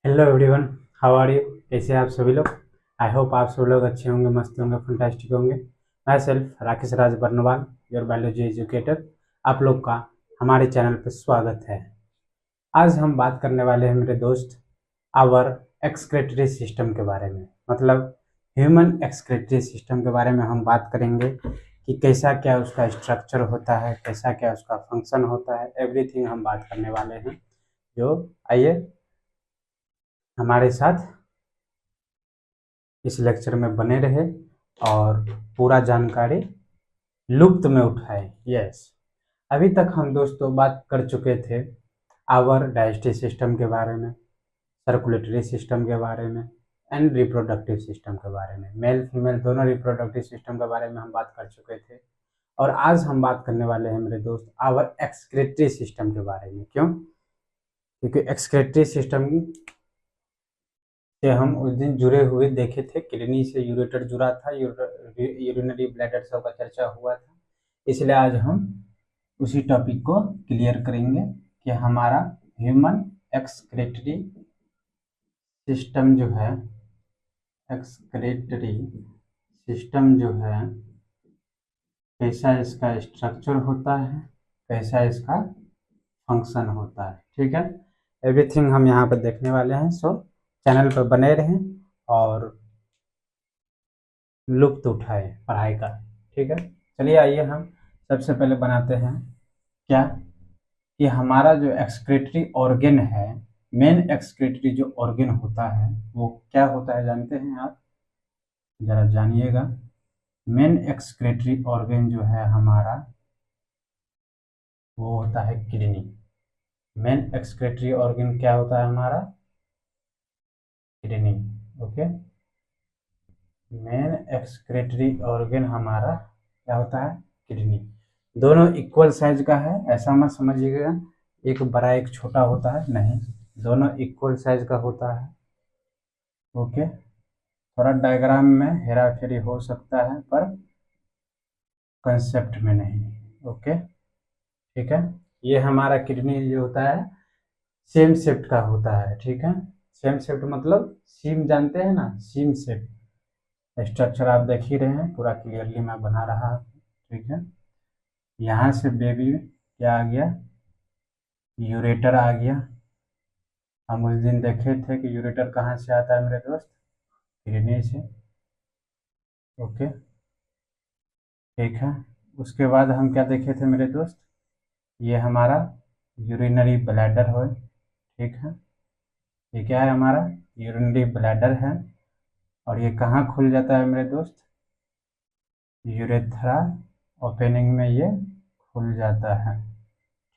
Hello everyone, how are you? कैसे हैं आप सभी लोग? आई होप आप सब लोग अच्छे होंगे, मस्त होंगे, फंटास्टिक होंगे। मैं self Rakesh Raj Barnwal, your biology educator, आप लोग का हमारे चैनल पर स्वागत है। आज हम बात करने वाले हैं मेरे दोस्त आवर एक्सक्रेटरी सिस्टम के बारे में, मतलब ह्यूमन एक्सक्रेटरी सिस्टम के बारे में हम बात करेंगे कि कैसा क्या उसका स्ट्रक्चर होता है, कैसा क्या उसका फंक्शन होता है, एवरीथिंग हम बात करने वाले हैं। जो आइए हमारे साथ इस लेक्चर में बने रहे और पूरा जानकारी लुप्त में उठाए। यस, अभी तक हम दोस्तों बात कर चुके थे आवर डाइजेस्टिव सिस्टम के बारे में, सर्कुलेटरी सिस्टम के बारे में एंड रिप्रोडक्टिव सिस्टम के बारे में। मेल फीमेल दोनों रिप्रोडक्टिव सिस्टम के बारे में हम बात कर चुके थे और आज हम बात करने वाले हैं मेरे दोस्त आवर एक्सक्रेटरी सिस्टम के बारे में। क्यों? क्योंकि एक्सक्रेटरी सिस्टम से हम उस दिन जुड़े हुए देखे थे, किडनी से यूरेटर जुड़ा था, यूरिनरी ब्लैडर सब का चर्चा हुआ था। इसलिए आज हम उसी टॉपिक को क्लियर करेंगे कि हमारा ह्यूमन एक्सक्रेटरी सिस्टम जो है, एक्सक्रेटरी सिस्टम जो है, कैसा इसका स्ट्रक्चर होता है, कैसा इसका फंक्शन होता है। ठीक है, एवरीथिंग हम यहाँ पर देखने वाले हैं। सो चैनल पर बने रहें और लुत्फ उठाए पढ़ाई का। ठीक है, चलिए आइए हम सबसे पहले बनाते हैं क्या कि हमारा जो एक्सक्रेटरी ऑर्गन है, मेन एक्सक्रेटरी जो ऑर्गन होता है वो क्या होता है जानते हैं आप? जरा जानिएगा। मेन एक्सक्रेटरी ऑर्गन जो है हमारा वो होता है किडनी। मेन एक्सक्रेटरी ऑर्गन क्या होता है हमारा? Kidney. Okay, main excretory organ हमारा क्या होता है? किडनी। दोनों इक्वल साइज का है, ऐसा मत समझिएगा एक बड़ा एक छोटा होता है, नहीं, दोनों इक्वल साइज का होता है। ओके, थोड़ा डायग्राम में हेरा फेरी हो सकता है पर कंसेप्ट में नहीं। ओके, ठीक है, ये हमारा किडनी जो होता है सेम शेप्ड का होता है। ठीक है, सेम शेप्ड मतलब सीम जानते हैं ना, सीम शेप स्ट्रक्चर आप देख ही रहे हैं, पूरा क्लियरली मैं बना रहा हूँ। ठीक है, यहाँ से बेबी क्या आ गया? यूरेटर आ गया। हम उस दिन देखे थे कि यूरेटर कहाँ से आता है मेरे दोस्त? किडनी से। ओके, ठीक है, उसके बाद हम क्या देखे थे मेरे दोस्त? ये हमारा यूरिनरी ब्लैडर है। ठीक है, ये क्या है? हमारा यूरिनरी ब्लैडर है और ये कहाँ खुल जाता है मेरे दोस्त? यूरेथ्रा ओपनिंग में ये खुल जाता है।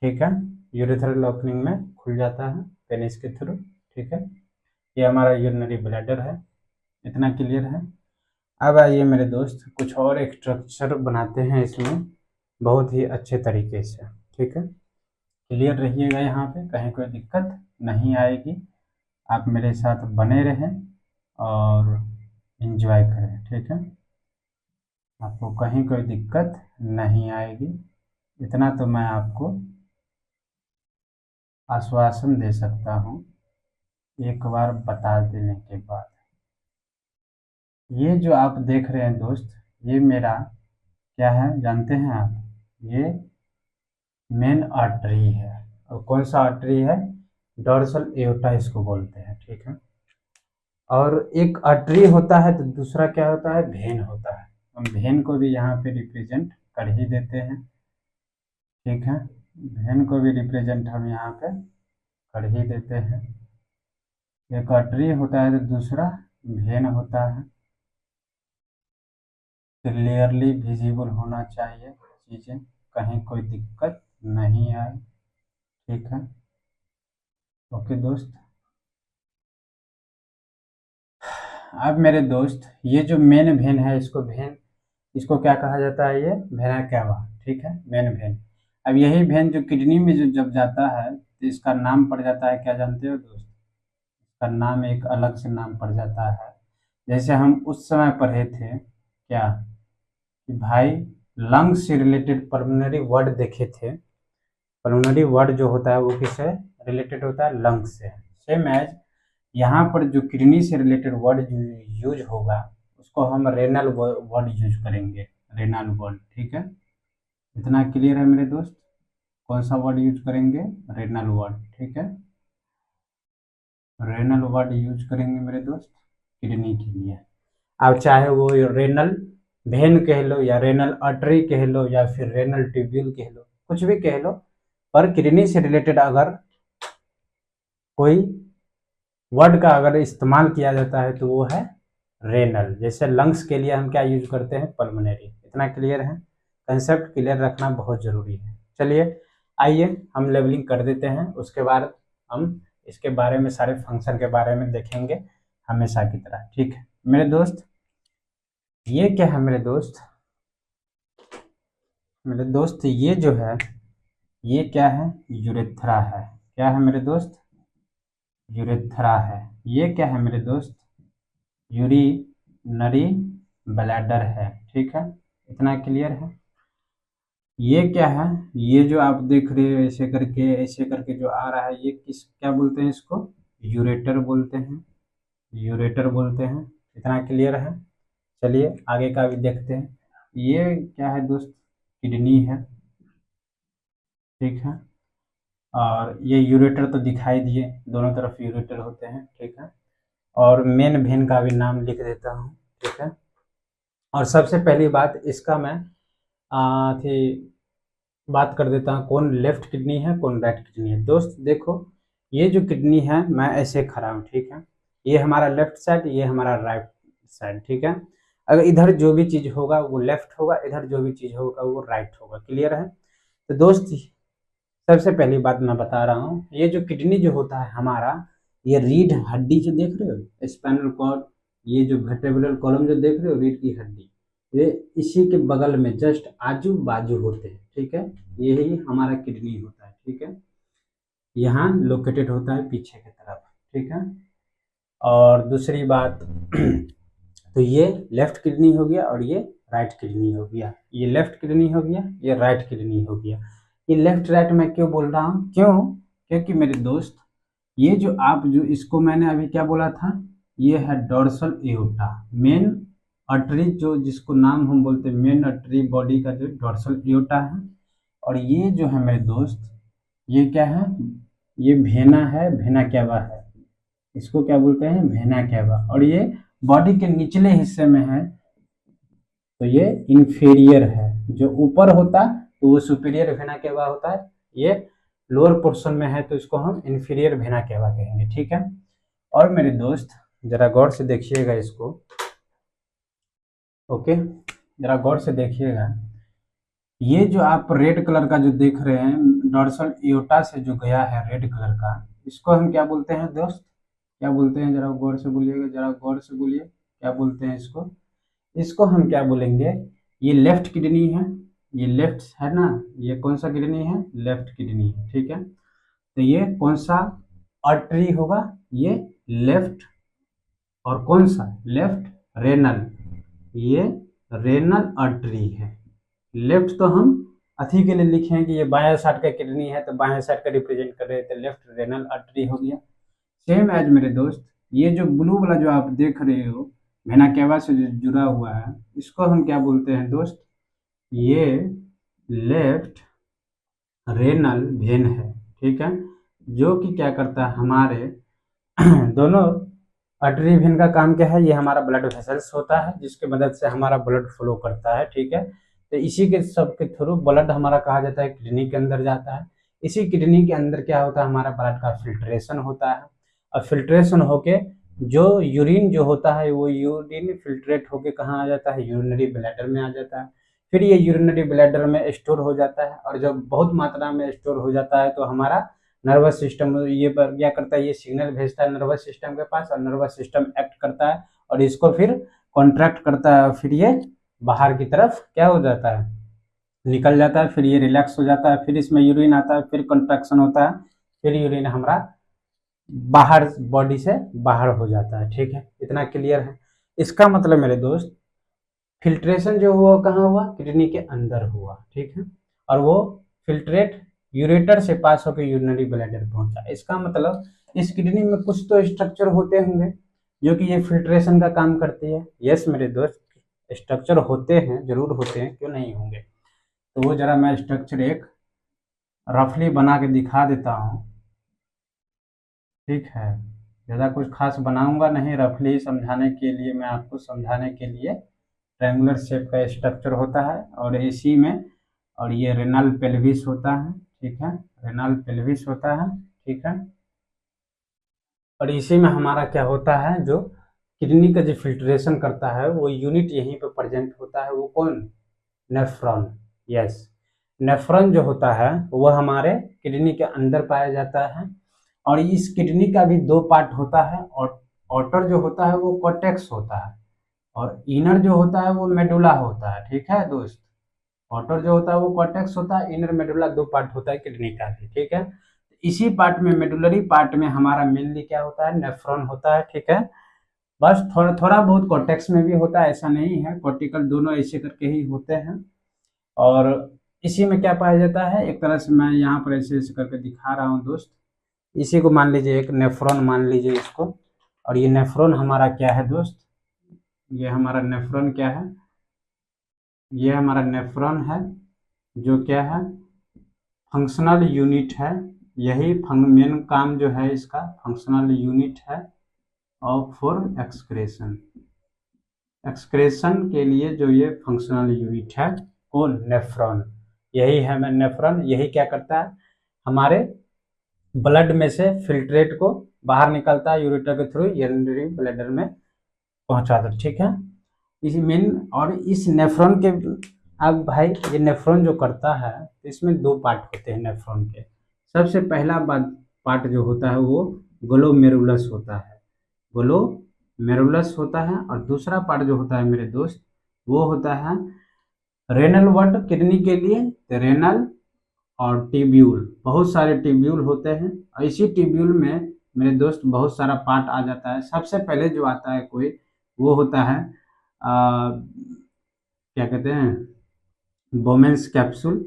ठीक है, यूरेथ्रल ओपनिंग में खुल जाता है पेनिस के थ्रू। ठीक है, ये हमारा यूरिनरी ब्लैडर है। इतना क्लियर है। अब आइए मेरे दोस्त कुछ और एक स्ट्रक्चर बनाते हैं इसमें बहुत ही अच्छे तरीके से। ठीक है, क्लियर रहिएगा, यहाँ पे कहीं कोई दिक्कत नहीं आएगी। आप मेरे साथ बने रहें और एंजॉय करें। ठीक है, आपको कहीं कोई दिक्कत नहीं आएगी, इतना तो मैं आपको आश्वासन दे सकता हूँ एक बार बता देने के बाद। ये जो आप देख रहे हैं दोस्त, ये मेरा क्या है जानते हैं आप? ये मेन आर्टरी है। और कौन सा आर्टरी है? डॉर्सल एओर्टा इसको बोलते हैं। ठीक है, और एक आर्टरी होता है तो दूसरा क्या होता है? वेन होता है। हम वेन को भी यहाँ पे रिप्रेजेंट कर ही देते हैं। ठीक है, वेन को भी रिप्रेजेंट हम यहाँ पे कर ही देते हैं। एक आर्टरी होता है तो दूसरा वेन होता है। क्लियरली विजिबल होना चाहिए चीज़ें, कहीं कोई दिक्कत नहीं आए। ठीक है, ओके दोस्त। अब मेरे दोस्त ये जो मेन वेन है, इसको क्या कहा जाता है? ये वेना कैवा। ठीक है, मेन वेन। अब यही वेन जो किडनी में जो जब जाता है तो इसका नाम पड़ जाता है, क्या जानते हो दोस्त? इसका नाम एक अलग से नाम पड़ जाता है। जैसे हम उस समय पढ़े थे क्या कि भाई लंग्स से रिलेटेड पल्मोनरी वर्ड देखे थे। पल्मोनरी वर्ड जो होता है वो किससे रिलेटेड होता है? लंग्स से। सेम एज यहाँ पर जो किडनी से रिलेटेड वर्ड यूज होगा उसको हम रेनल वर्ड यूज करेंगे, रेनल वर्ड। ठीक है, इतना क्लियर है मेरे दोस्त? कौन सा वर्ड यूज करेंगे? Renal word. ठीक है, रेनल वर्ड यूज करेंगे मेरे दोस्त किडनी के लिए। अब चाहे वो रेनल वेन कह लो या रेनल आर्टरी कह लो या फिर रेनल ट्यूब्यूल कह लो, कुछ भी कह लो, पर किडनी से रिलेटेड अगर कोई वर्ड का अगर इस्तेमाल किया जाता है तो वो है रेनल। जैसे लंग्स के लिए हम क्या यूज करते हैं? पल्मोनरी। इतना क्लियर है? कंसेप्ट क्लियर रखना बहुत जरूरी है। चलिए आइए हम लेवलिंग कर देते हैं, उसके बाद हम इसके बारे में सारे फंक्शन के बारे में देखेंगे हमेशा की तरह। ठीक है मेरे दोस्त, ये क्या है मेरे दोस्त? मेरे दोस्त ये जो है ये क्या है? यूरेथ्रा है। क्या है मेरे दोस्त? यूरेथ्रा है। ये क्या है मेरे दोस्त? यूरिनरी ब्लैडर है। ठीक है, इतना क्लियर है? ये क्या है? ये जो आप देख रहे हो ऐसे करके जो आ रहा है, ये किस क्या बोलते हैं? इसको यूरेटर बोलते हैं, यूरेटर बोलते हैं। इतना क्लियर है? चलिए आगे का भी देखते हैं। ये क्या है दोस्त? किडनी है। ठीक है, और ये यूरेटर तो दिखाई दिए, दोनों तरफ यूरेटर होते हैं। ठीक है, और मेन वेन का भी नाम लिख देता हूँ। ठीक है, और सबसे पहली बात इसका मैं थी बात कर देता हूँ, कौन लेफ्ट किडनी है कौन राइट किडनी है। दोस्त देखो, ये जो किडनी है मैं ऐसे खड़ा हूँ। ठीक है, ये हमारा लेफ्ट साइड, ये हमारा राइट साइड। ठीक है, अगर इधर जो भी चीज होगा वो लेफ्ट होगा, इधर जो भी चीज होगा वो राइट होगा। क्लियर है? तो दोस्त सबसे पहली बात मैं बता रहा हूँ, ये जो किडनी जो होता है हमारा, ये रीढ़ हड्डी जो देख रहे हो, स्पाइनल कॉर्ड, ये जो वर्टेब्रल कॉलम जो देख रहे हो, रीढ़ की हड्डी, ये इसी के बगल में जस्ट आजू बाजू होते हैं। ठीक है, यही हमारा किडनी होता है। ठीक है, यहाँ लोकेटेड होता है पीछे की तरफ। ठीक है, और दूसरी बात तो ये लेफ्ट किडनी हो गया और ये राइट किडनी हो गया, ये लेफ्ट किडनी हो गया, ये राइट किडनी हो गया। ये लेफ्ट राइट मैं क्यों बोल रहा हूँ? क्यों? क्योंकि मेरे दोस्त ये जो आप जो इसको मैंने अभी क्या बोला था, ये है डोर्सल एओर्टा, मेन आर्टरी, जो जिसको नाम हम बोलते हैं मेन आर्टरी बॉडी का, जो डोर्सल एओर्टा है। और ये जो है मेरे दोस्त ये क्या है? ये भेना है, भेना कैवा है, इसको क्या बोलते हैं? भेना कैवा। और ये बॉडी के निचले हिस्से में है तो ये इंफीरियर है, जो ऊपर होता तो वो सुपीरियर वेना केवा होता है, ये लोअर पोर्शन में है तो इसको हम इंफीरियर वेना केवा कहेंगे। ठीक है, और मेरे दोस्त जरा गौर से देखिएगा इसको। ओके, जरा गौर से देखिएगा, ये जो आप रेड कलर का जो देख रहे हैं डोर्सल एओर्टा से जो गया है रेड कलर का, इसको हम क्या बोलते हैं दोस्त? क्या बोलते हैं? जरा गौर से बोलिएगा, जरा गौर से बोलिए, क्या बोलते हैं इसको? इसको हम क्या बोलेंगे? ये लेफ्ट किडनी है, ये लेफ्ट है ना, ये कौन सा किडनी है? लेफ्ट किडनी है। ठीक है, तो ये कौन सा आर्टरी होगा? ये लेफ्ट, और कौन सा? लेफ्ट रेनल, ये रेनल आर्टरी है। लेफ्ट तो हम अथी के लिए लिखे हैं कि ये बाएं साइड का किडनी है तो बाएं साइड का रिप्रेजेंट कर रहे थे, लेफ्ट रेनल आर्टरी हो गया। सेम एज मेरे दोस्त, ये जो ब्लू वाला जो आप देख रहे हो वेना केवा से जो जुड़ा हुआ है, इसको हम क्या बोलते हैं दोस्त? ये लेफ्ट रेनल वेन है। ठीक है, जो कि क्या करता है हमारे दोनों आर्टरी वेन का काम क्या है? ये हमारा ब्लड वेसल्स होता है जिसकी मदद से हमारा ब्लड फ्लो करता है। ठीक है, तो इसी के सब के थ्रू ब्लड हमारा कहा जाता है किडनी के अंदर जाता है। इसी किडनी के अंदर क्या होता है? हमारा ब्लड का फिल्ट्रेशन होता है, और फिल्ट्रेशन होके जो यूरिन जो होता है वो यूरिन फिल्ट्रेट होके कहाँ आ जाता है? यूरिनरी ब्लैडर में आ जाता है। फिर ये यूरिनरी ब्लैडर में स्टोर हो जाता है, और जब बहुत मात्रा में स्टोर हो जाता है तो हमारा नर्वस सिस्टम ये पर क्या करता है? ये सिग्नल भेजता है नर्वस सिस्टम के पास, और नर्वस सिस्टम एक्ट करता है और इसको फिर कॉन्ट्रैक्ट करता है, फिर ये बाहर की तरफ क्या हो जाता है? निकल जाता है, फिर ये रिलैक्स हो जाता है, फिर इसमें यूरिन आता है, फिर कंट्रैक्शन होता है, फिर यूरिन हमारा बाहर बॉडी से बाहर हो जाता है। ठीक है, इतना क्लियर है? इसका मतलब मेरे दोस्त फिल्ट्रेशन जो हुआ कहाँ हुआ? किडनी के अंदर हुआ। ठीक है, और वो फिल्ट्रेट यूरेटर से पास होकर यूरिनरी ब्लैडर पहुंचा। इसका मतलब इस किडनी में कुछ तो स्ट्रक्चर होते होंगे जो कि ये फिल्ट्रेशन का काम करती है। यस मेरे दोस्त, स्ट्रक्चर होते हैं, जरूर होते हैं, क्यों नहीं होंगे। तो वो जरा मैं स्ट्रक्चर एक रफली बना के दिखा देता हूँ, ठीक है। ज़्यादा कुछ खास बनाऊंगा नहीं, रफली समझाने के लिए, मैं आपको समझाने के लिए। ट्रायंगुलर शेप का स्ट्रक्चर होता है और इसी में, और ये रेनल पेल्विस होता है, ठीक है, रेनल पेल्विस होता है, ठीक है। और इसी में हमारा क्या होता है, जो किडनी का जो फिल्ट्रेशन करता है वो यूनिट यहीं पे प्रेजेंट होता है। वो कौन? नेफ्रॉन। यस, नेफ्रॉन जो होता है वो हमारे किडनी के अंदर पाया जाता है। और इस किडनी का भी दो पार्ट होता है, और आउटर जो होता है वो कॉर्टेक्स होता है, और इनर जो होता है वो मेडुला होता है, ठीक है दोस्त। आउटर जो होता है वो कॉर्टेक्स होता है, इनर मेडुला, दो पार्ट होता है किडनी का भी, ठीक है। इसी पार्ट में, मेडुलरी पार्ट में हमारा मेनली क्या होता है, नेफ्रॉन होता है, ठीक है। बस थोड़ा थोड़ा बहुत कॉर्टेक्स में भी होता है, ऐसा नहीं है, कॉर्टिकल दोनों ऐसे करके ही होते हैं। और इसी में क्या पाया जाता है, एक तरह से मैं यहाँ पर ऐसे ऐसे करके दिखा रहा हूँ दोस्त। इसी को मान लीजिए एक नेफ्रॉन मान लीजिए इसको, और ये नेफ्रॉन हमारा क्या है दोस्त, ये हमारा नेफ्रॉन क्या है, ये हमारा नेफ्रॉन है, जो क्या है, फंक्शनल यूनिट है। यही मेन काम जो है इसका, फंक्शनल यूनिट है और फॉर एक्सक्रेशन, एक्सक्रेशन के लिए जो ये फंक्शनल यूनिट है, कौन? नेफ्रॉन। यही है मैं नेफ्रॉन, यही क्या करता है, हमारे ब्लड में से फिल्ट्रेट को बाहर निकलता है यूरेटर के थ्रू, यूरिनरी ब्लैडर में पहुंचाता है, ठीक है। इस मेन, और इस नेफ्रॉन के, अब भाई ये नेफ्रॉन जो करता है, इसमें दो पार्ट होते हैं नेफ्रॉन के। सबसे पहला पार्ट जो होता है वो ग्लोमेरुलस होता है, ग्लोमेरुलस होता है। और दूसरा पार्ट जो होता है मेरे दोस्त, वो होता है रेनल वट, किडनी के लिए रेनल, और टिब्यूल, बहुत सारे टिब्यूल होते हैं। और इसी टिब्यूल में मेरे दोस्त बहुत सारा पार्ट आ जाता है। सबसे पहले जो आता है कोई, वो होता है क्या कहते हैं, बोमेंस कैप्सूल,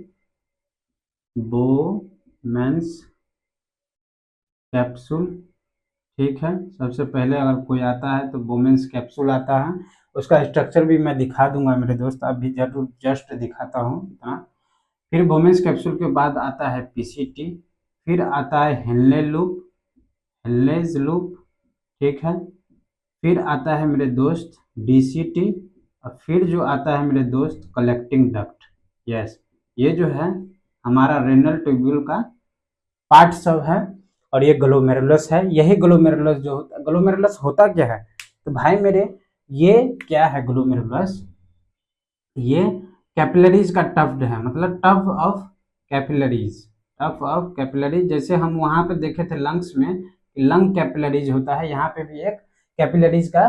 बोमेंस कैप्सूल, ठीक है। सबसे पहले अगर कोई आता है तो बोमेंस कैप्सूल आता है। उसका स्ट्रक्चर भी मैं दिखा दूंगा मेरे दोस्त, अभी जरूर जस्ट दिखाता हूँ इतना। फिर बोमेंस कैप्सूल के बाद आता है पीसीटी, फिर आता है हेनले लूप, हेनलेज लूप, ठीक है। फिर आता है मेरे दोस्त डीसीटी, और फिर जो आता है मेरे दोस्त कलेक्टिंग डक्ट। यस, ये जो है हमारा रेनल ट्यूब्यूल का पार्ट सब है। और ये ग्लोमेरुलस है, यही ग्लोमेरुलस जो होता, ग्लोमेरुलस होता क्या है, तो भाई मेरे, ये क्या है ग्लोमेरुलस, ये कैपिलरीज का टफ्ड है, मतलब tough of capillaries, tough of capillaries. जैसे हम वहां पे देखे थे लंग्स में, लंग कैपिलरीज होता है, यहाँ पे भी एक कैपिलरीज का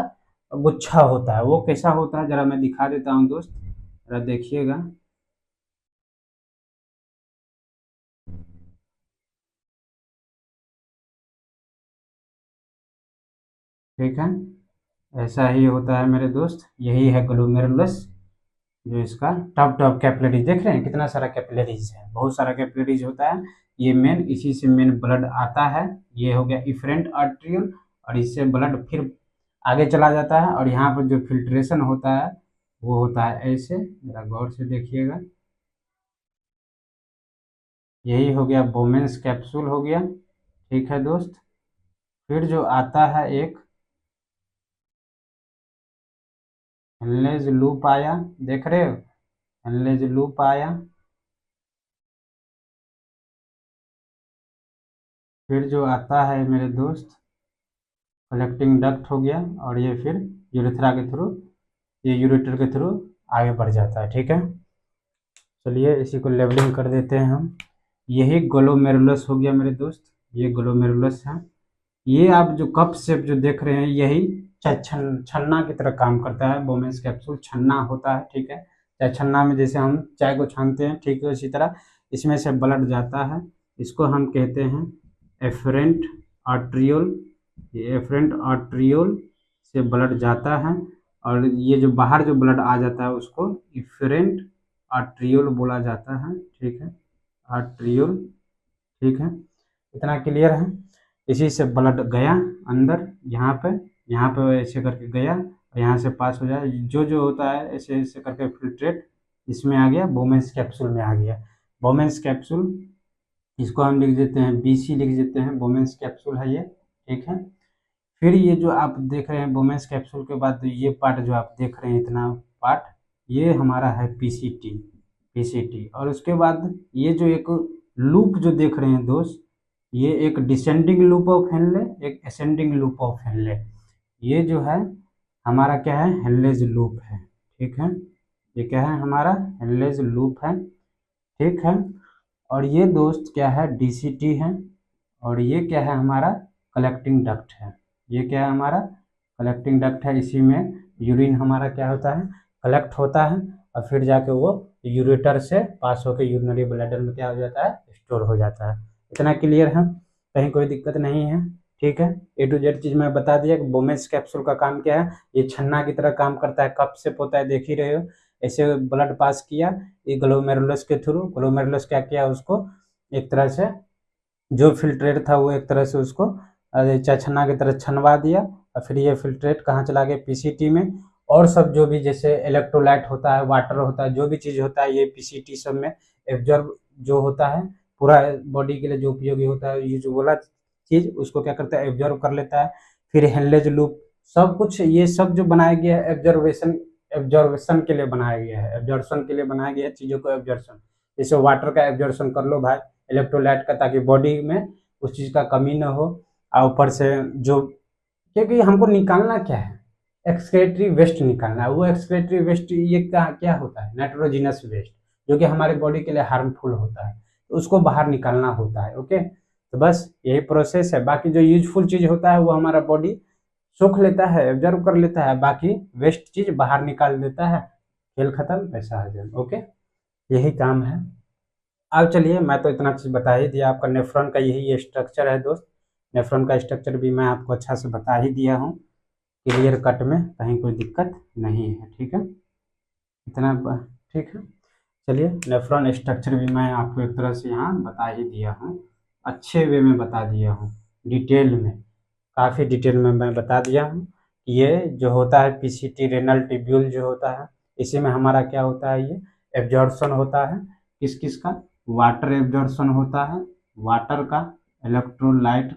गुच्छा होता है। वो कैसा होता है जरा मैं दिखा देता हूँ दोस्त, जरा देखिएगा, ठीक है। ऐसा ही होता है मेरे दोस्त, यही है ग्लोमेरुलस, जो इसका टॉप टॉप कैपिलरीज देख रहे हैं, कितना सारा कैपिलरीज है, बहुत सारा कैपिलरीज होता है। ये मेन, इसी से मेन ब्लड आता है। ये हो गया इफरेंट आर्ट्रियल, और इससे ब्लड फिर आगे चला जाता है। और यहाँ पर जो फिल्ट्रेशन होता है वो होता है ऐसे, जरा गौर से देखिएगा। यही हो गया बोमेंस कैप्सूल हो गया, ठीक है दोस्त। फिर जो आता है एक हेनलेज लूप आया, देख रहे हो, हेनलेज लूप आया। फिर जो आता है मेरे दोस्त कलेक्टिंग डक्ट हो गया, और ये फिर यूरेथ्रा के थ्रू, ये यूरेटर के थ्रू आगे बढ़ जाता है, ठीक है। चलिए इसी को लेवलिंग कर देते हैं हम। यही ग्लोमेरुलस हो गया मेरे दोस्त, ये ग्लोमेरुलस है। ये आप जो कप शेप जो देख रहे हैं, यही छन्ना की तरह काम करता है। बोमेंस कैप्सूल छन्ना होता है, ठीक है। चाहे छन्ना में जैसे हम चाय को छानते हैं, ठीक है, उसी तरह इसमें से ब्लड जाता है। इसको हम कहते हैं एफरेंट आर्ट्रियोल, ये एफरेंट आर्ट्रियोल से ब्लड जाता है। और ये जो बाहर जो ब्लड आ जाता है उसको इफरेंट आर्ट्रियोल बोला जाता है, ठीक है, आर्ट्रियोल। ठीक है, इतना क्लियर है। इसी से ब्लड गया अंदर, यहाँ पे ऐसे करके गया और यहाँ से पास हो जाए, जो जो होता है ऐसे ऐसे करके फिल्ट्रेट इसमें आ गया, बोमेंस कैप्सूल में आ गया। बोमेंस कैप्सूल, इसको हम लिख देते हैं BC, लिख देते हैं, बोमेंस कैप्सूल है ये, ठीक है। फिर ये जो आप देख रहे हैं बोमेंस कैप्सूल के बाद ये पार्ट जो आप देख रहे हैं, इतना पार्ट, ये हमारा है पीसीटी। और उसके बाद ये जो एक लूप जो देख रहे हैं दोस्त, ये एक डिसेंडिंग लूप ऑफ हेनले, एक असेंडिंग लूप ऑफ हेनले। ये जो है हमारा क्या है, हेनलेज लूप है, ठीक है। ये क्या है, हमारा हेनलेज लूप है, ठीक है। और ये दोस्त क्या है, DCT है। और ये क्या है, हमारा कलेक्टिंग डक्ट है। ये क्या है, हमारा कलेक्टिंग डक्ट है। इसी में यूरिन हमारा क्या होता है, कलेक्ट होता है और फिर जाके वो यूरेटर से पास होकर यूरिनरी ब्लैडर में क्या हो जाता है, स्टोर हो जाता है। इतना क्लियर है, कहीं कोई दिक्कत नहीं है, ठीक है। A to Z चीज मैं बता दिया कि बोमेंस कैप्सूल का काम क्या है। ये छन्ना की तरह काम करता है, कप से होता है, देख ही रहे हो। ऐसे ब्लड पास किया ये ग्लोमेरुलस के थ्रू, ग्लोमेरुलस क्या किया, उसको एक तरह से जो फिल्ट्रेट था वो एक तरह से उसको छन्ना की तरह छनवा दिया और फिर ये फिल्ट्रेट कहाँ चला गया, पीसीटी में। और सब जो भी जैसे इलेक्ट्रोलाइट होता है, वाटर होता है, जो भी चीज़ होता है, ये पीसीटी सब में एब्जॉर्ब जो होता है, पूरा बॉडी के लिए जो उपयोगी होता है, ये जो बोला चीज़ उसको क्या करता है, एब्जॉर्ब कर लेता है। फिर हेनलेज लूप, सब कुछ ये सब जो बनाया गया है एब्जॉर्वेशन के लिए बनाया गया है, एब्जॉर्प्शन के लिए बनाया गया है चीज़ों को, एब्जॉर्प्शन। जैसे वाटर का एब्जॉर्प्शन कर लो भाई, इलेक्ट्रोलाइट का, ताकि बॉडी में उस चीज़ का कमी ना हो। और ऊपर से जो, क्योंकि हमको निकालना क्या है, एक्सक्रेटरी वेस्ट निकालना है। वो एक्सक्रेटरी वेस्ट ये क्या होता है, नाइट्रोजिनस वेस्ट, जो कि हमारे बॉडी के लिए हार्मफुल होता है, तो उसको बाहर निकालना होता है। ओके, तो बस यही प्रोसेस है। बाकी जो यूजफुल चीज़ होता है वो हमारा बॉडी सोख लेता है, ऑब्जर्व कर लेता है, बाकी वेस्ट चीज़ बाहर निकाल देता है, खेल खत्म, पैसा आ जाए। ओके, यही काम है। अब चलिए, मैं तो इतना चीज़ बता ही दिया आपका, नेफ्रॉन का यही स्ट्रक्चर है दोस्त। नेफ्रॉन का स्ट्रक्चर भी मैं आपको अच्छा से बता ही दिया हूँ, क्लियर कट में, कहीं कोई दिक्कत नहीं है, ठीक है, इतना ठीक है। चलिए, नेफ्रॉन स्ट्रक्चर भी मैं आपको एक तरह से यहाँ बता ही दिया हूँ, अच्छे वे में बता दिया हूँ, डिटेल में, काफ़ी डिटेल में मैं बता दिया हूँ। ये जो होता है पीसीटी रेनल ट्यूब्यूल जो होता है, इसी में हमारा क्या होता है, ये एब्जॉर्प्शन होता है, किस किस का, वाटर एब्जॉर्प्शन होता है, वाटर का, इलेक्ट्रोलाइट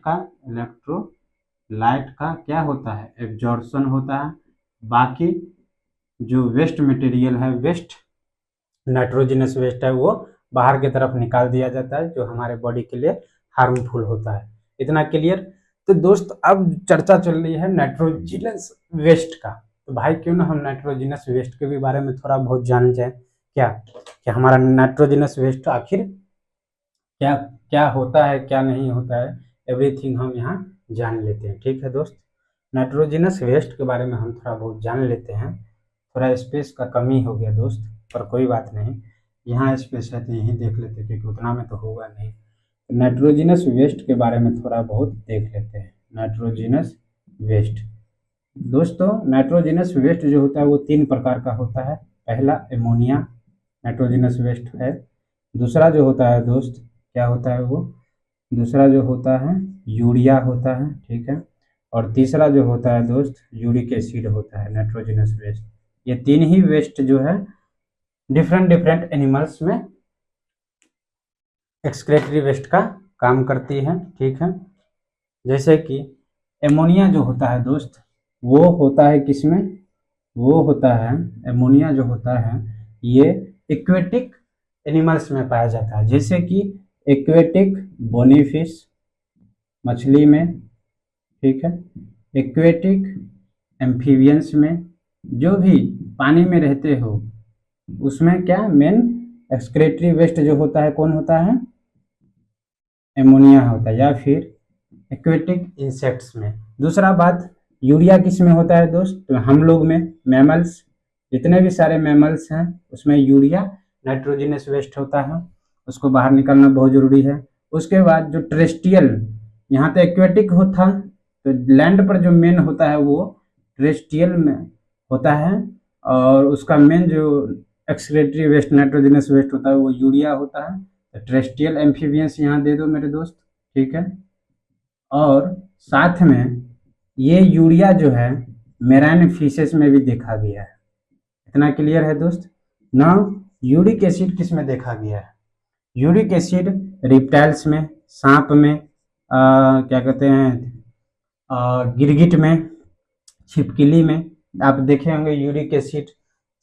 का क्या होता है, एब्जॉर्प्शन होता है। बाकी जो वेस्ट मटेरियल है, वेस्ट नाइट्रोजनस वेस्ट है, वो बाहर की तरफ निकाल दिया जाता है, जो हमारे बॉडी के लिए हार्मफुल होता है। इतना क्लियर। तो दोस्त अब चर्चा चल रही है नाइट्रोजनस वेस्ट का, तो भाई क्यों ना हम नाइट्रोजनस वेस्ट के भी बारे में थोड़ा बहुत जान जाए। क्या हमारा नाइट्रोजनस वेस्ट आखिर क्या क्या होता है, क्या नहीं होता है, एवरीथिंग हम यहाँ जान लेते हैं, ठीक है दोस्त। नाइट्रोजनस वेस्ट के बारे में हम थोड़ा बहुत जान लेते हैं। थोड़ा स्पेस का कमी हो गया दोस्त, पर कोई बात नहीं, यहाँ स्पेस है तो यहीं देख लेते, क्योंकि उतना में तो होगा नहीं। नाइट्रोजनस वेस्ट के बारे में थोड़ा बहुत देख लेते हैं। नाइट्रोजनस वेस्ट दोस्तों, नाइट्रोजनस वेस्ट जो होता है वो 3 प्रकार का होता है। पहला एमोनिया नाइट्रोजनस वेस्ट है। दूसरा जो होता है दोस्त, क्या होता है वो, दूसरा जो होता है यूरिया होता है, ठीक है। और तीसरा जो होता है दोस्त, यूरिक एसिड होता है नाइट्रोजनस वेस्ट। ये 3 ही वेस्ट जो है डिफरेंट डिफरेंट एनिमल्स में एक्सक्रेटरी वेस्ट का काम करती है, ठीक है। जैसे कि एमोनिया जो होता है दोस्त, वो होता है किसमें, वो होता है, एमोनिया जो होता है ये एक्वेटिक एनिमल्स में पाया जाता है। जैसे कि एक्वेटिक बोनीफिश मछली में, ठीक है, एक्वेटिक एम्फीबियंस में, जो भी पानी में रहते हो उसमें क्या मेन एक्सक्रेटरी वेस्ट जो होता है कौन होता है, एमोनिया होता है। या फिर एक्वेटिक इंसेक्ट्स में। दूसरा बात, यूरिया किस में होता है दोस्त, तो हम लोग में, मैमल्स, जितने भी सारे मैमल्स हैं उसमें यूरिया नाइट्रोजनस वेस्ट होता है, उसको बाहर निकालना बहुत ज़रूरी है। उसके बाद जो टेरेस्ट्रियल, यहाँ तो एक्वेटिक होता, तो लैंड पर जो मेन होता है वो टेरेस्ट्रियल में होता है, और उसका मेन जो एक्सक्रेटरी वेस्ट नाइट्रोजनस वेस्ट होता है वो यूरिया होता है। टेरेस्ट्रियल एम्फीबियंस यहाँ दे दो मेरे दोस्त, ठीक है। और साथ में ये यूरिया जो है मेराइन फिशेस में भी देखा गया है। इतना क्लियर है दोस्त। नाउ यूरिक एसिड किस में देखा गया है? यूरिक एसिड रिप्टाइल्स में, सांप में, क्या कहते हैं, गिरगिट में, छिपकली में आप देखे होंगे यूरिक एसिड।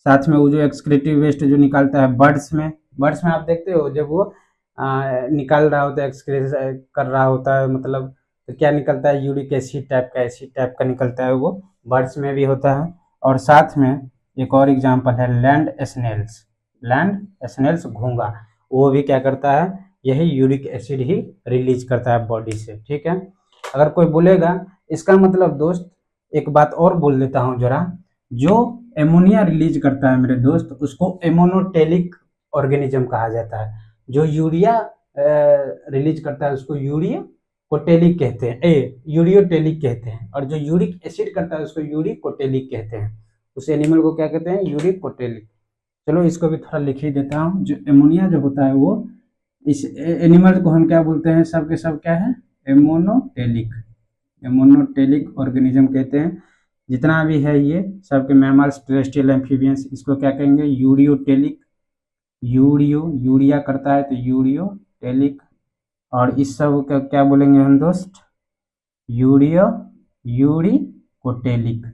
साथ में वो जो एक्सक्रीटिव वेस्ट जो निकालता है बर्ड्स में, बर्ड्स में आप देखते हो जब वो निकाल रहा होता है, एक्सक्रीट कर रहा होता है, मतलब तो क्या निकलता है, यूरिक एसिड टाइप का निकलता है, वो बर्ड्स में भी होता है। और साथ में एक और एग्जांपल है लैंड स्नेल्स घोंघा, वो भी क्या करता है, यही यूरिक एसिड ही रिलीज करता है बॉडी से, ठीक है। अगर कोई बोलेगा इसका मतलब दोस्त, एक बात और बोल देता हूँ जरा, जो एमोनिया रिलीज करता है मेरे दोस्त उसको एमोनोटेलिक ऑर्गेनिज्म कहा जाता है। जो यूरिया रिलीज करता है उसको यूरिया कोटेलिक कहते हैं, यूरियोटेलिक कहते हैं। और जो यूरिक एसिड करता है उसको यूरिक कोटेलिक कहते हैं। उस एनिमल को क्या कहते हैं, यूरिक कोटेलिक। चलो इसको भी थोड़ा लिख ही देता हूँ। जो एमोनिया जो होता है वो, इस एनिमल को हम क्या बोलते हैं, सब के सब क्या है, एमोनोटेलिक ऑर्गेनिज्म कहते हैं। जितना भी है ये सबके मैमल्स, टेरेस्ट्रियल एम्फीबियंस, इसको क्या कहेंगे, यूरियोटेलिक। यूरिया करता है तो यूरियोटेलिक। और इस सब का क्या बोलेंगे हम दोस्त, यूरिकोटेलिक।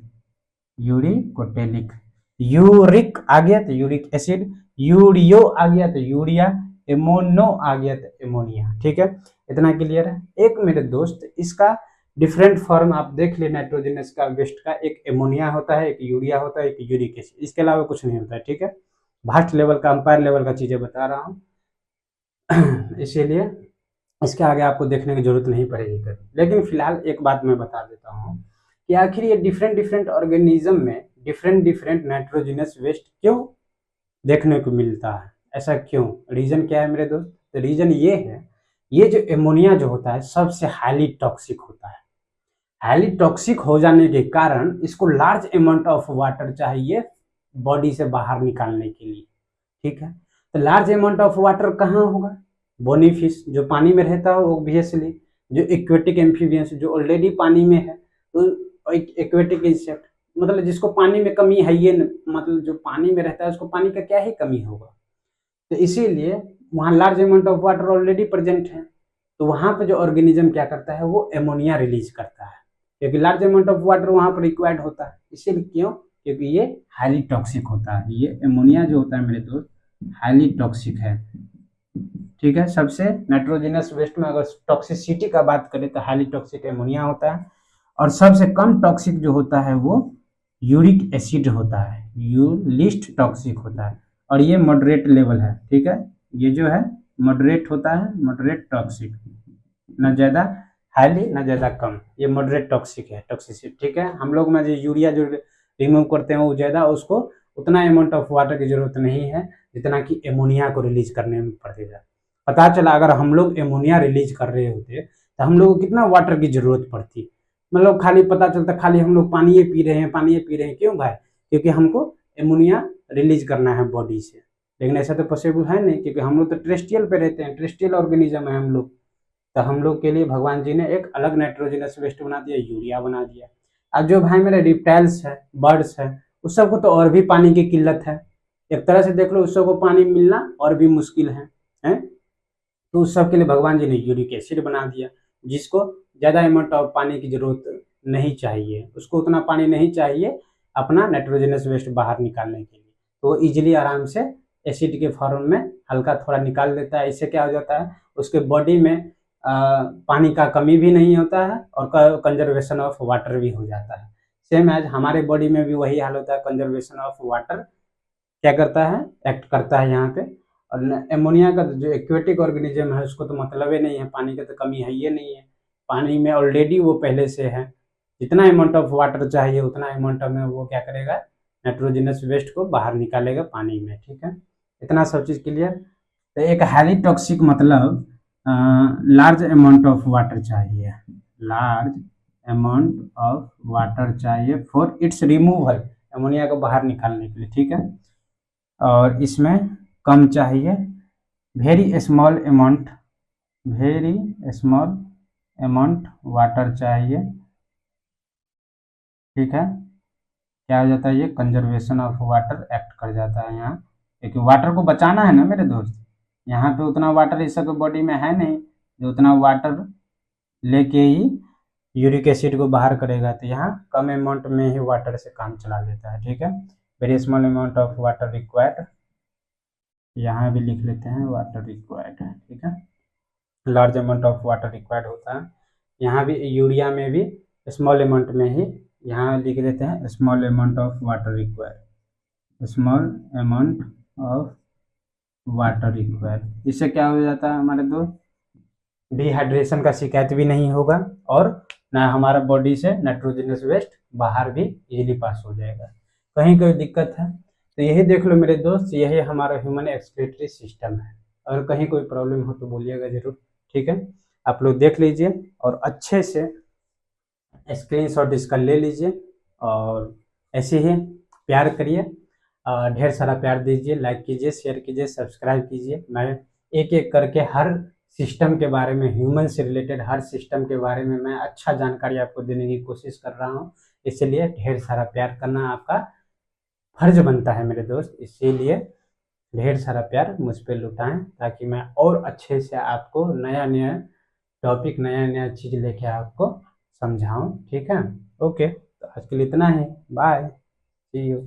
यूरिक आ गया तो यूरिक एसिड, यूरियो आ गया तो यूरिया, एमोनो आ गया तो एमोनिया, ठीक है। इतना क्लियर है। एक मेरे दोस्त इसका डिफरेंट फॉर्म आप देख ले नाइट्रोजनस का वेस्ट का, एक एमोनिया होता है, एक यूरिया होता है, एक यूरिक एसिड, इसके अलावा कुछ नहीं होता है, ठीक है। भास्ट लेवल का, अंपायर लेवल का चीजें बता रहा हूँ इसीलिए इसके आगे आपको देखने की जरूरत नहीं पड़ेगी कभी। लेकिन फिलहाल एक बात मैं बता देता हूँ कि आखिर ये डिफरेंट ऑर्गेनिज्म में डिफरेंट नाइट्रोजनस वेस्ट क्यों देखने को मिलता है, ऐसा क्यों, रीजन क्या है मेरे दोस्त? तो रीजन ये है, ये जो एमोनिया जो होता है सबसे हाईली टॉक्सिक होता है। हाईली टॉक्सिक हो जाने के कारण इसको लार्ज अमाउंट ऑफ वाटर चाहिए बॉडी से बाहर निकालने के लिए, ठीक है। तो लार्ज अमाउंट ऑफ वाटर कहाँ होगा, बोनी फिश जो पानी में रहता है ऑब्वियसली, जो एक्वेटिक एम्फीबियंस जो ऑलरेडी पानी में है, तो एक्वेटिक इंसेक्ट मतलब जिसको पानी में कमी है, ये मतलब जो पानी में रहता है उसको पानी का क्या ही कमी होगा, तो इसीलिए वहाँ large amount of water already present है। तो वहाँ पे जो ऑर्गेनिज्म क्या करता है, वो एमोनिया रिलीज करता है, क्योंकि लार्ज अमाउंट ऑफ वाटर वहाँ पर रिक्वायर्ड होता है। इसीलिए क्यों, क्योंकि ये हाईली टॉक्सिक होता है। ये एमोनिया जो होता है मेरे दोस्त हाईली टॉक्सिक है, ठीक है। सबसे नाइट्रोजनस वेस्ट में अगर टॉक्सिसिटी का बात करें तो हाईली टॉक्सिक एमोनिया होता है। और सबसे कम टॉक्सिक जो होता है वो यूरिक एसिड होता है, लीस्ट टॉक्सिक होता है। और ये मॉडरेट लेवल है, ठीक है। ये जो है मॉडरेट होता है, मॉडरेट टॉक्सिक, न ज्यादा हाईली न ज्यादा कम, ये मॉडरेट टॉक्सिक है, टॉक्सिसिटी, ठीक है। हम लोग में जो यूरिया जो रिमूव करते हैं वो ज्यादा, उसको उतना अमाउंट ऑफ वाटर की जरूरत नहीं है जितना कि एमोनिया को रिलीज करने में पड़ती है। पता चला अगर हम लोग एमोनिया रिलीज कर रहे होते तो हम लोग को कितना वाटर की जरूरत पड़ती, मतलब खाली पता चलता खाली हम लोग पानी पी रहे हैं, क्यों भाई, क्योंकि हमको एमोनिया रिलीज करना है बॉडी से। लेकिन ऐसा तो पॉसिबल है नहीं, क्योंकि हम लोग तो टेरेस्ट्रियल पे रहते हैं, टेरेस्ट्रियल ऑर्गेनिज्म है हम लोग। तो हम लोग के लिए भगवान जी ने एक अलग नाइट्रोजनस वेस्ट बना दिया, यूरिया बना दिया। अब जो भाई मेरे रिप्टाइल्स है, बर्ड्स है, उस सबको तो और भी पानी की किल्लत है। एक तरह से देख लो उस सबको पानी मिलना और भी मुश्किल है? तो उस सब के लिए भगवान जी ने यूरिक एसिड बना दिया, जिसको ज़्यादा अमाउंट ऑफ पानी की जरूरत नहीं चाहिए, उसको उतना पानी नहीं चाहिए अपना नाइट्रोजनस वेस्ट बाहर निकालने के लिए। तो वो इजीली आराम से एसिड के फॉर्म में हल्का थोड़ा निकाल देता है। इससे क्या हो जाता है, उसके बॉडी में पानी का कमी भी नहीं होता है और कंजर्वेशन ऑफ वाटर भी हो जाता है। सेम एज हमारे बॉडी में भी वही हाल होता है, कंजर्वेशन ऑफ वाटर क्या करता है, एक्ट करता है यहाँ पे। और एमोनिया का जो एक्वेटिक ऑर्गेनिज्म है उसको तो मतलब ही नहीं है, पानी की तो कमी है ये नहीं है, पानी में ऑलरेडी वो पहले से है। जितना अमाउंट ऑफ वाटर चाहिए उतना अमाउंट में वो क्या करेगा, नाइट्रोजनस वेस्ट को बाहर निकालेगा पानी में, ठीक है। इतना सब चीज़ क्लियर। तो एक हाईली टॉक्सिक मतलब लार्ज अमाउंट ऑफ वाटर चाहिए, लार्ज अमाउंट ऑफ वाटर चाहिए फॉर इट्स रिमूवल, अमोनिया को बाहर निकालने के लिए, ठीक है। और इसमें कम चाहिए very small amount, very small amount water चाहिए, ठीक है। क्या हो जाता है, ये कंजर्वेशन ऑफ वाटर एक्ट कर जाता है यहाँ, क्योंकि वाटर को बचाना है ना मेरे दोस्त। यहाँ पे उतना वाटर इस सब बॉडी में है नहीं जो उतना वाटर लेके ही यूरिक एसिड को बाहर करेगा, तो यहाँ कम अमाउंट में ही वाटर से काम चला लेता है, ठीक है। Very small amount of water required, यहाँ भी लिख लेते हैं वाटर रिक्वायर्ड, ठीक है। Large amount of water required होता है, यहाँ भी यूरिया में भी स्मॉल अमाउंट में ही, यहाँ लिख देते हैं small amount of water required, small amount of water required. इससे क्या हो जाता है हमारे दोस्त, डिहाइड्रेशन का शिकायत भी नहीं होगा और ना हमारा बॉडी से नाइट्रोजनस वेस्ट बाहर भी इजीली पास हो जाएगा। कहीं कोई दिक्कत है तो यही देख लो मेरे दोस्त, यही हमारा ह्यूमन एक्सक्रीटरी सिस्टम है। अगर कहीं कोई प्रॉब्लम हो तो बोलिएगा जरूर, ठीक है। आप लोग देख लीजिए और अच्छे से स्क्रीनशॉट इसका ले लीजिए और ऐसे ही प्यार करिए, ढेर सारा प्यार दीजिए, लाइक कीजिए, शेयर कीजिए, सब्सक्राइब कीजिए। मैं एक एक करके हर सिस्टम के बारे में, ह्यूमन से रिलेटेड हर सिस्टम के बारे में मैं अच्छा जानकारी आपको देने की कोशिश कर रहा हूँ। इसलिए ढेर सारा प्यार करना आपका फर्ज बनता है मेरे दोस्त, इसीलिए ढेर सारा प्यार मुझ पर लुटाएं ताकि मैं और अच्छे से आपको नया नया टॉपिक, नया नया चीज़ लेके आपको समझाऊं, ठीक है। ओके, तो आज के लिए इतना ही, बाय, सी यू।